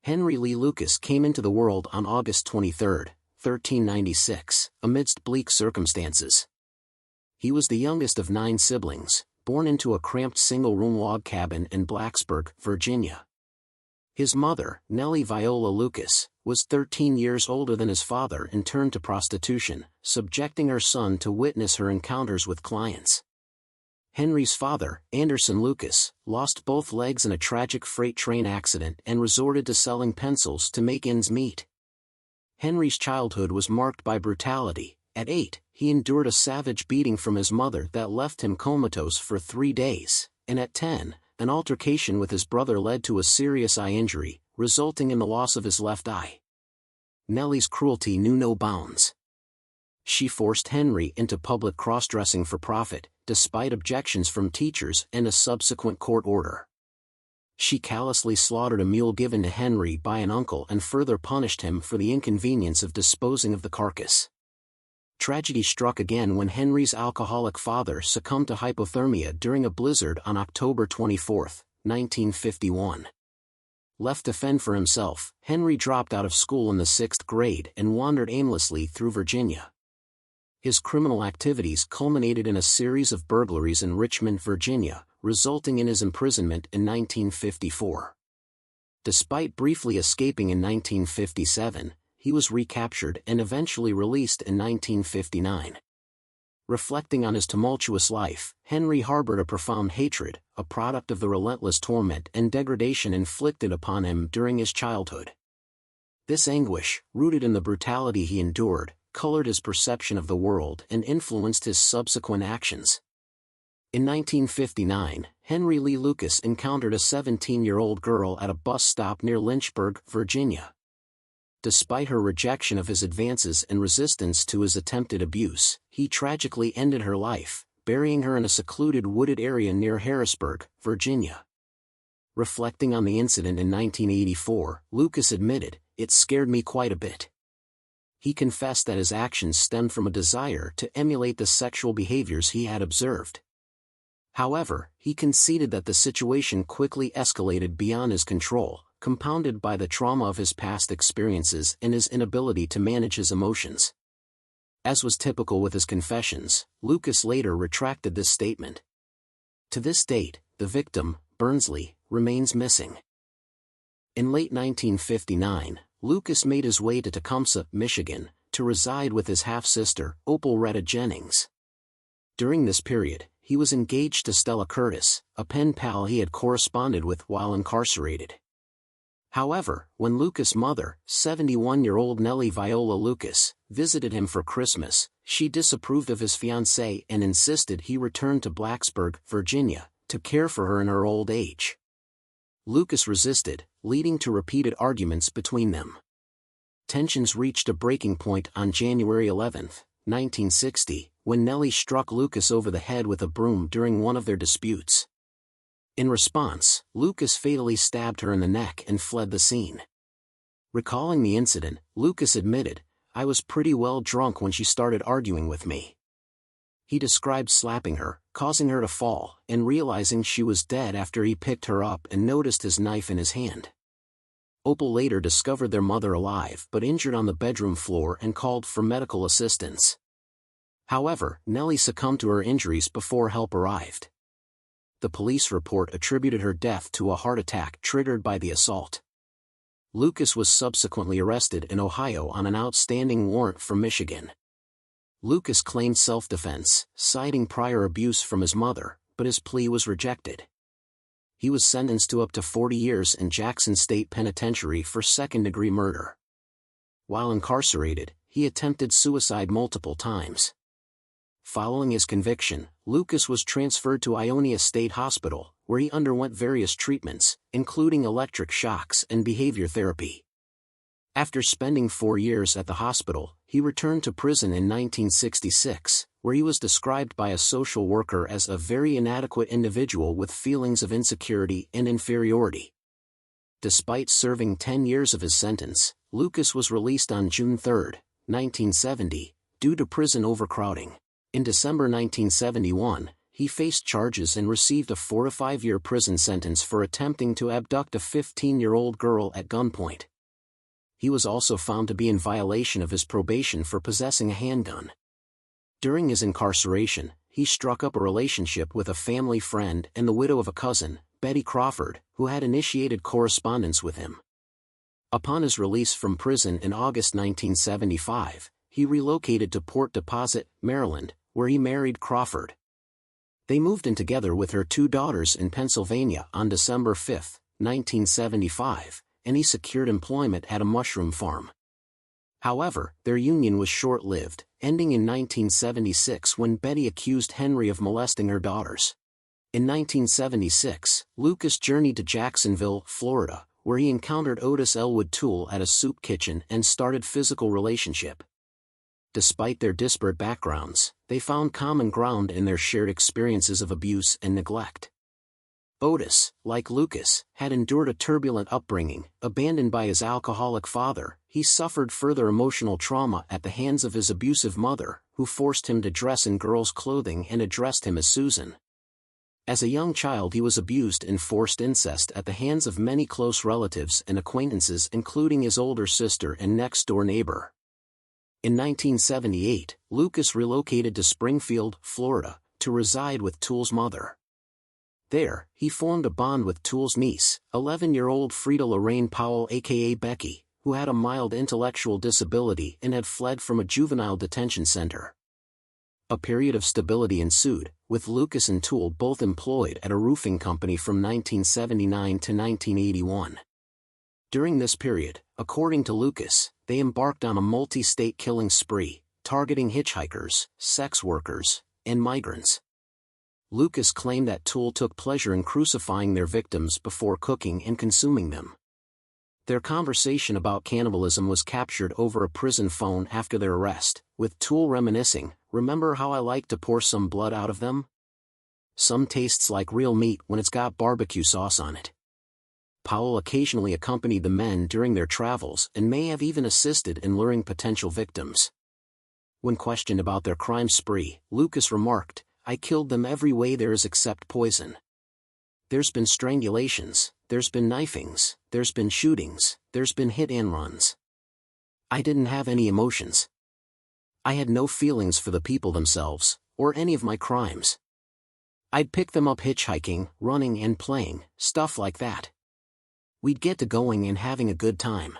Henry Lee Lucas came into the world on August 23, 1396, amidst bleak circumstances. He was the youngest of 9 siblings, born into a cramped single-room log cabin in Blacksburg, Virginia. His mother, Nellie Viola Lucas, was 13 years older than his father and turned to prostitution, subjecting her son to witness her encounters with clients. Henry's father, Anderson Lucas, lost both legs in a tragic freight train accident and resorted to selling pencils to make ends meet. Henry's childhood was marked by brutality. At 8, he endured a savage beating from his mother that left him comatose for 3 days, and at 10, an altercation with his brother led to a serious eye injury, resulting in the loss of his left eye. Nellie's cruelty knew no bounds. She forced Henry into public cross-dressing for profit, despite objections from teachers and a subsequent court order. She callously slaughtered a mule given to Henry by an uncle and further punished him for the inconvenience of disposing of the carcass. Tragedy struck again when Henry's alcoholic father succumbed to hypothermia during a blizzard on October 24, 1951. Left to fend for himself, Henry dropped out of school in the 6th grade and wandered aimlessly through Virginia. His criminal activities culminated in a series of burglaries in Richmond, Virginia, resulting in his imprisonment in 1954. Despite briefly escaping in 1957, he was recaptured and eventually released in 1959. Reflecting on his tumultuous life, Henry harbored a profound hatred, a product of the relentless torment and degradation inflicted upon him during his childhood. This anguish, rooted in the brutality he endured, colored his perception of the world and influenced his subsequent actions. In 1959, Henry Lee Lucas encountered a 17-year-old girl at a bus stop near Lynchburg, Virginia. Despite her rejection of his advances and resistance to his attempted abuse, he tragically ended her life, burying her in a secluded wooded area near Harrisburg, Virginia. Reflecting on the incident in 1984, Lucas admitted, "It scared me quite a bit." He confessed that his actions stemmed from a desire to emulate the sexual behaviors he had observed. However, he conceded that the situation quickly escalated beyond his control, compounded by the trauma of his past experiences and his inability to manage his emotions. As was typical with his confessions, Lucas later retracted this statement. To this date, the victim, Burnsley, remains missing. In late 1959, Lucas made his way to Tecumseh, Michigan, to reside with his half-sister, Opal Retta Jennings. During this period, he was engaged to Stella Curtis, a pen pal he had corresponded with while incarcerated. However, when Lucas' mother, 71-year-old Nellie Viola Lucas, visited him for Christmas, she disapproved of his fiancée and insisted he return to Blacksburg, Virginia, to care for her in her old age. Lucas resisted, leading to repeated arguments between them. Tensions reached a breaking point on January 11, 1960, when Nellie struck Lucas over the head with a broom during one of their disputes. In response, Lucas fatally stabbed her in the neck and fled the scene. Recalling the incident, Lucas admitted, "I was pretty well drunk when she started arguing with me." He described slapping her, causing her to fall, and realizing she was dead after he picked her up and noticed his knife in his hand. Opal later discovered their mother alive but injured on the bedroom floor and called for medical assistance. However, Nellie succumbed to her injuries before help arrived. The police report attributed her death to a heart attack triggered by the assault. Lucas was subsequently arrested in Ohio on an outstanding warrant from Michigan. Lucas claimed self-defense, citing prior abuse from his mother, but his plea was rejected. He was sentenced to up to 40 years in Jackson State Penitentiary for second-degree murder. While incarcerated, he attempted suicide multiple times. Following his conviction, Lucas was transferred to Ionia State Hospital, where he underwent various treatments, including electric shocks and behavior therapy. After spending 4 years at the hospital, he returned to prison in 1966, where he was described by a social worker as a very inadequate individual with feelings of insecurity and inferiority. Despite serving 10 years of his sentence, Lucas was released on June 3, 1970, due to prison overcrowding. In December 1971, he faced charges and received a 4 to 5 year prison sentence for attempting to abduct a 15-year-old girl at gunpoint. He was also found to be in violation of his probation for possessing a handgun. During his incarceration, he struck up a relationship with a family friend and the widow of a cousin, Betty Crawford, who had initiated correspondence with him. Upon his release from prison in August 1975, he relocated to Port Deposit, Maryland, where he married Crawford. They moved in together with her 2 daughters in Pennsylvania on December 5, 1975, and he secured employment at a mushroom farm. However, their union was short-lived, ending in 1976 when Betty accused Henry of molesting her daughters. In 1976, Lucas journeyed to Jacksonville, Florida, where he encountered Otis Elwood Toole at a soup kitchen and started physical relationship. Despite their disparate backgrounds, they found common ground in their shared experiences of abuse and neglect. Otis, like Lucas, had endured a turbulent upbringing. Abandoned by his alcoholic father, he suffered further emotional trauma at the hands of his abusive mother, who forced him to dress in girls' clothing and addressed him as Susan. As a young child, he was abused and forced incest at the hands of many close relatives and acquaintances, including his older sister and next-door neighbor. In 1978, Lucas relocated to Springfield, Florida, to reside with Toole's mother. There, he formed a bond with Toole's niece, 11-year-old Frida Lorraine Powell aka Becky, who had a mild intellectual disability and had fled from a juvenile detention center. A period of stability ensued, with Lucas and Toole both employed at a roofing company from 1979 to 1981. During this period, according to Lucas, they embarked on a multi-state killing spree, targeting hitchhikers, sex workers, and migrants. Lucas claimed that Toole took pleasure in crucifying their victims before cooking and consuming them. Their conversation about cannibalism was captured over a prison phone after their arrest, with Toole reminiscing, "Remember how I like to pour some blood out of them? Some tastes like real meat when it's got barbecue sauce on it." Powell occasionally accompanied the men during their travels and may have even assisted in luring potential victims. When questioned about their crime spree, Lucas remarked, "I killed them every way there is except poison. There's been strangulations, there's been knifings, there's been shootings, there's been hit and runs. I didn't have any emotions. I had no feelings for the people themselves, or any of my crimes. I'd pick them up hitchhiking, running and playing, stuff like that. We'd get to going and having a good time.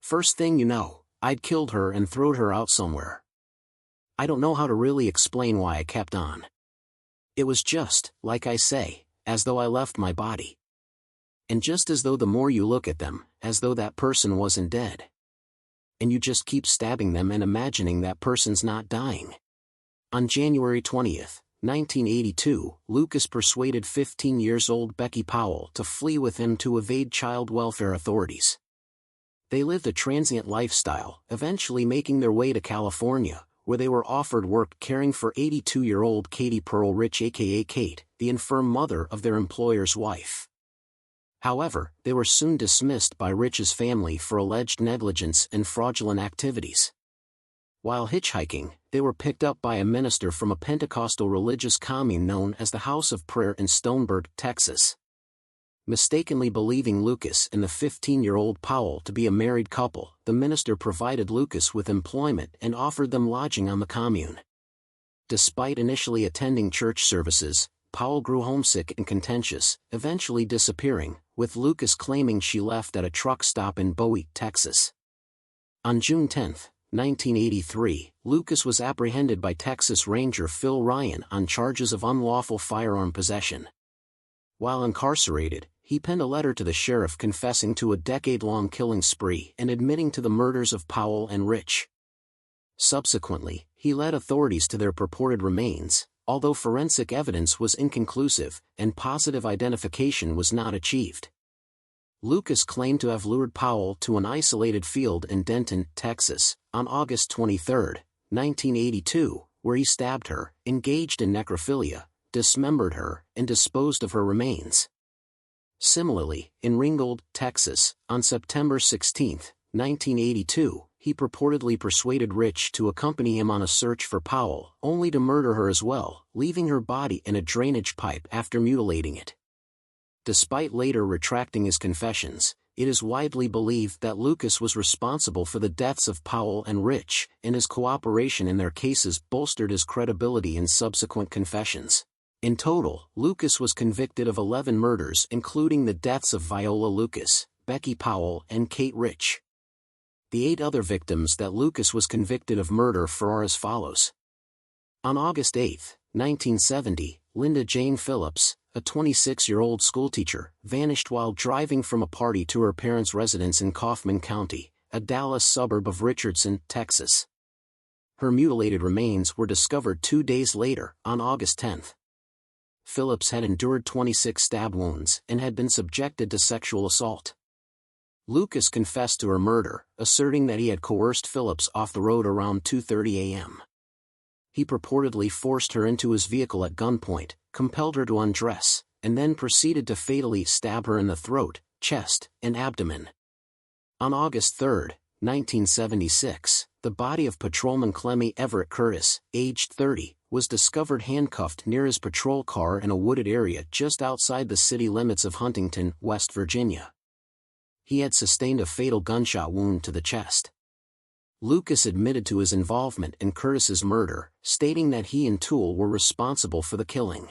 First thing you know, I'd killed her and thrown her out somewhere. I don't know how to really explain why I kept on. It was just, like I say, as though I left my body. And just as though the more you look at them, as though that person wasn't dead. And you just keep stabbing them and imagining that person's not dying." On January 20, 1982, Lucas persuaded 15-year-old Becky Powell to flee with him to evade child welfare authorities. They lived a transient lifestyle, eventually making their way to California, where they were offered work caring for 82-year-old Katie Pearl Rich aka Kate, the infirm mother of their employer's wife. However, they were soon dismissed by Rich's family for alleged negligence and fraudulent activities. While hitchhiking, they were picked up by a minister from a Pentecostal religious commune known as the House of Prayer in Stoneburg, Texas. Mistakenly believing Lucas and the 15-year-old Powell to be a married couple, the minister provided Lucas with employment and offered them lodging on the commune. Despite initially attending church services, Powell grew homesick and contentious, eventually disappearing, with Lucas claiming she left at a truck stop in Bowie, Texas. On June 10, 1983, Lucas was apprehended by Texas Ranger Phil Ryan on charges of unlawful firearm possession. While incarcerated, he penned a letter to the sheriff confessing to a decade-long killing spree and admitting to the murders of Powell and Rich. Subsequently, he led authorities to their purported remains, although forensic evidence was inconclusive and positive identification was not achieved. Lucas claimed to have lured Powell to an isolated field in Denton, Texas, on August 23, 1982, where he stabbed her, engaged in necrophilia, dismembered her, and disposed of her remains. Similarly, in Ringgold, Texas, on September 16, 1982, he purportedly persuaded Rich to accompany him on a search for Powell, only to murder her as well, leaving her body in a drainage pipe after mutilating it. Despite later retracting his confessions, it is widely believed that Lucas was responsible for the deaths of Powell and Rich, and his cooperation in their cases bolstered his credibility in subsequent confessions. In total, Lucas was convicted of 11 murders, including the deaths of Viola Lucas, Becky Powell, and Kate Rich. The 8 other victims that Lucas was convicted of murder for are as follows. On August 8, 1970, Linda Jane Phillips, a 26-year-old schoolteacher, vanished while driving from a party to her parents' residence in Kaufman County, a Dallas suburb of Richardson, Texas. Her mutilated remains were discovered 2 days later, on August 10. Phillips had endured 26 stab wounds and had been subjected to sexual assault. Lucas confessed to her murder, asserting that he had coerced Phillips off the road around 2:30 a.m. He purportedly forced her into his vehicle at gunpoint, compelled her to undress, and then proceeded to fatally stab her in the throat, chest, and abdomen. On August 3, 1976, the body of Patrolman Clemmy Everett Curtis, aged 30, was discovered handcuffed near his patrol car in a wooded area just outside the city limits of Huntington, West Virginia. He had sustained a fatal gunshot wound to the chest. Lucas admitted to his involvement in Curtis's murder, stating that he and Toole were responsible for the killing.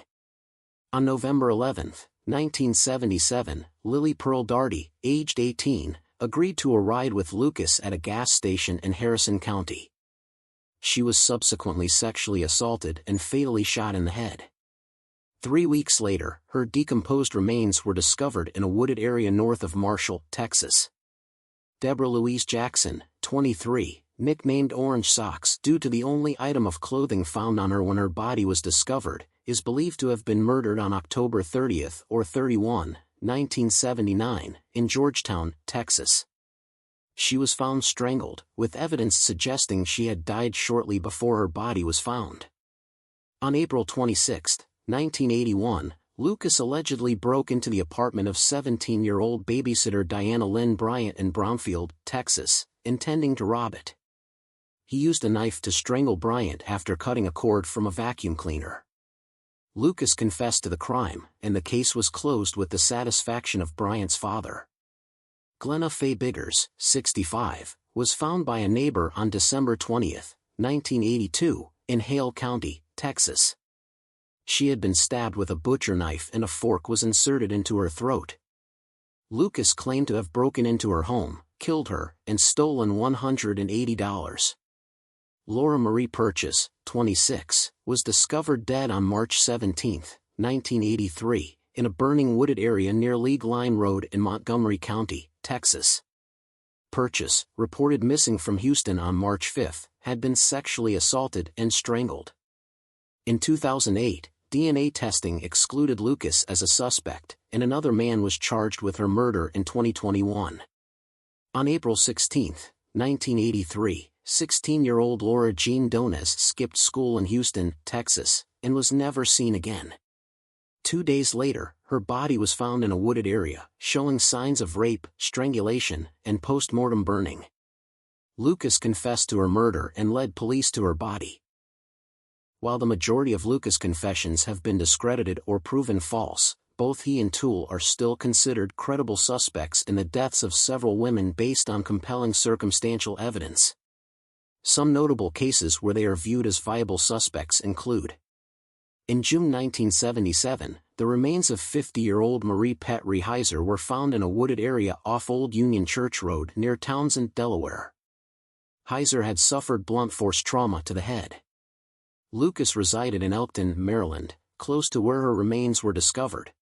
On November 11, 1977, Lily Pearl Darty, aged 18, agreed to a ride with Lucas at a gas station in Harrison County. She was subsequently sexually assaulted and fatally shot in the head. 3 weeks later, her decomposed remains were discovered in a wooded area north of Marshall, Texas. Deborah Louise Jackson, 23, nicknamed Orange Socks due to the only item of clothing found on her when her body was discovered, is believed to have been murdered on October 30 or 31, 1979, in Georgetown, Texas. She was found strangled, with evidence suggesting she had died shortly before her body was found. On April 26, 1981, Lucas allegedly broke into the apartment of 17-year-old babysitter Diana Lynn Bryant in Brownfield, Texas, intending to rob it. He used a knife to strangle Bryant after cutting a cord from a vacuum cleaner. Lucas confessed to the crime, and the case was closed with the satisfaction of Bryant's father. Glenna Faye Biggers, 65, was found by a neighbor on December 20, 1982, in Hale County, Texas. She had been stabbed with a butcher knife and a fork was inserted into her throat. Lucas claimed to have broken into her home, killed her, and stolen $180. Laura Marie Purchase, 26, was discovered dead on March 17, 1983, in a burning wooded area near League Line Road in Montgomery County, Texas. Purchase, reported missing from Houston on March 5, had been sexually assaulted and strangled. In 2008, DNA testing excluded Lucas as a suspect, and another man was charged with her murder in 2021. On April 16, 1983, 16-year-old Laura Jean Donez skipped school in Houston, Texas, and was never seen again. 2 days later, her body was found in a wooded area, showing signs of rape, strangulation, and post-mortem burning. Lucas confessed to her murder and led police to her body. While the majority of Lucas' confessions have been discredited or proven false, both he and Toole are still considered credible suspects in the deaths of several women based on compelling circumstantial evidence. Some notable cases where they are viewed as viable suspects include: in June 1977, the remains of 50-year-old Marie Petrie Heiser were found in a wooded area off Old Union Church Road near Townsend, Delaware. Heiser had suffered blunt force trauma to the head. Lucas resided in Elkton, Maryland, close to where her remains were discovered.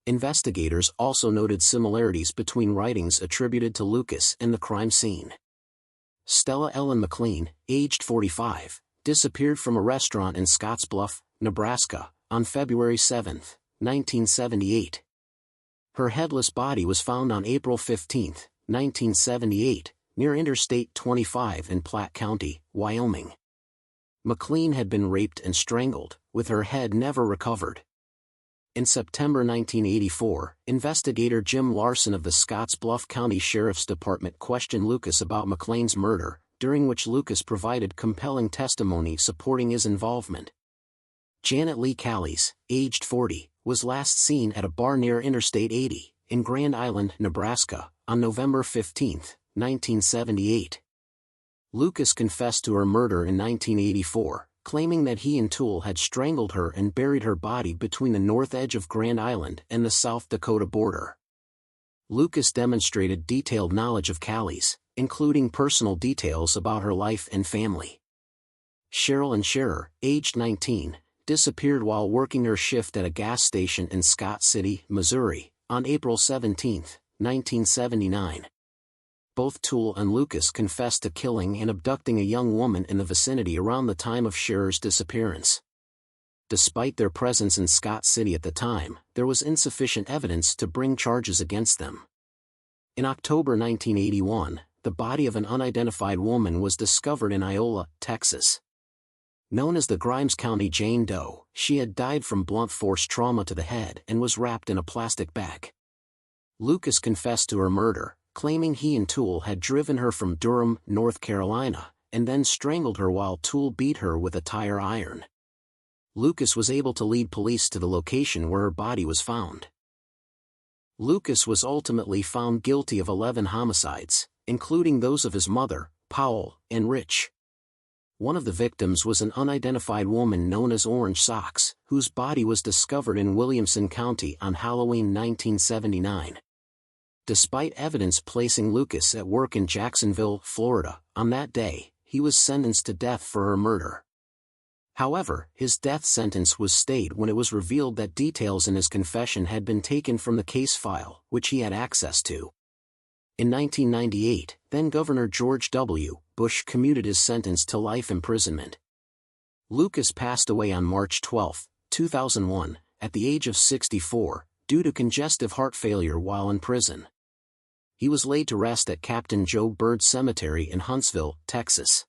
Investigators also noted similarities between writings attributed to Lucas and the crime scene. Stella Ellen McLean, aged 45, disappeared from a restaurant in Scottsbluff, Nebraska, on February 7, 1978. Her headless body was found on April 15, 1978, near Interstate 25 in Platte County, Wyoming. McLean had been raped and strangled, with her head never recovered. In September 1984, investigator Jim Larson of the Scottsbluff County Sheriff's Department questioned Lucas about McLean's murder, during which Lucas provided compelling testimony supporting his involvement. Janet Lee Callies, aged 40, was last seen at a bar near Interstate 80, in Grand Island, Nebraska, on November 15, 1978. Lucas confessed to her murder in 1984, claiming that he and Toole had strangled her and buried her body between the north edge of Grand Island and the South Dakota border. Lucas demonstrated detailed knowledge of Callies, including personal details about her life and family. Cheryl and Scherer, aged 19, disappeared while working her shift at a gas station in Scott City, Missouri, on April 17, 1979. Both Toole and Lucas confessed to killing and abducting a young woman in the vicinity around the time of Scherer's disappearance. Despite their presence in Scott City at the time, there was insufficient evidence to bring charges against them. In October 1981, the body of an unidentified woman was discovered in Iola, Texas. Known as the Grimes County Jane Doe, she had died from blunt force trauma to the head and was wrapped in a plastic bag. Lucas confessed to her murder, claiming he and Toole had driven her from Durham, North Carolina, and then strangled her while Toole beat her with a tire iron. Lucas was able to lead police to the location where her body was found. Lucas was ultimately found guilty of 11 homicides, including those of his mother, Powell, and Rich. One of the victims was an unidentified woman known as Orange Socks, whose body was discovered in Williamson County on Halloween 1979. Despite evidence placing Lucas at work in Jacksonville, Florida, on that day, he was sentenced to death for her murder. However, his death sentence was stayed when it was revealed that details in his confession had been taken from the case file, which he had access to. In 1998, then-Governor George W. Bush commuted his sentence to life imprisonment. Lucas passed away on March 12, 2001, at the age of 64, due to congestive heart failure while in prison. He was laid to rest at Captain Joe Byrd Cemetery in Huntsville, Texas.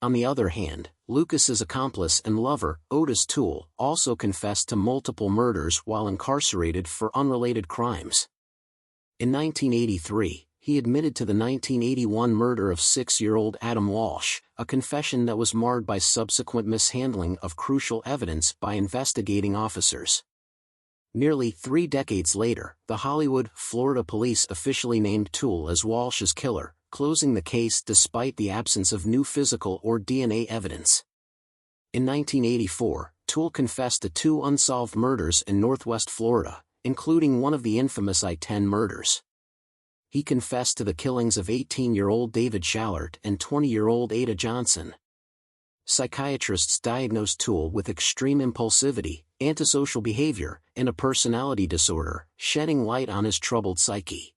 On the other hand, Lucas's accomplice and lover, Otis Toole, also confessed to multiple murders while incarcerated for unrelated crimes. In 1983, he admitted to the 1981 murder of 6-year-old Adam Walsh, a confession that was marred by subsequent mishandling of crucial evidence by investigating officers. Nearly 3 decades later, the Hollywood, Florida police officially named Toole as Walsh's killer, closing the case despite the absence of new physical or DNA evidence. In 1984, Toole confessed to 2 unsolved murders in Northwest Florida, including one of the infamous I-10 murders. He confessed to the killings of 18-year-old David Schallert and 20-year-old Ada Johnson. Psychiatrists diagnosed Toole with extreme impulsivity, antisocial behavior, and a personality disorder, shedding light on his troubled psyche.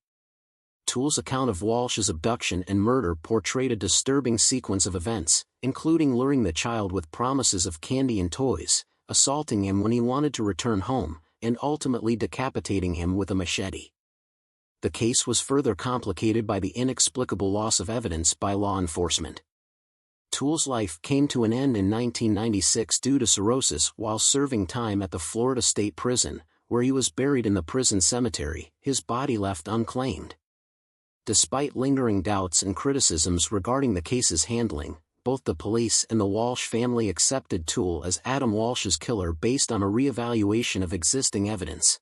Toole's account of Walsh's abduction and murder portrayed a disturbing sequence of events, including luring the child with promises of candy and toys, assaulting him when he wanted to return home, and ultimately decapitating him with a machete. The case was further complicated by the inexplicable loss of evidence by law enforcement. Toole's life came to an end in 1996 due to cirrhosis while serving time at the Florida State Prison, where he was buried in the prison cemetery, his body left unclaimed. Despite lingering doubts and criticisms regarding the case's handling, both the police and the Walsh family accepted Toole as Adam Walsh's killer based on a re-evaluation of existing evidence.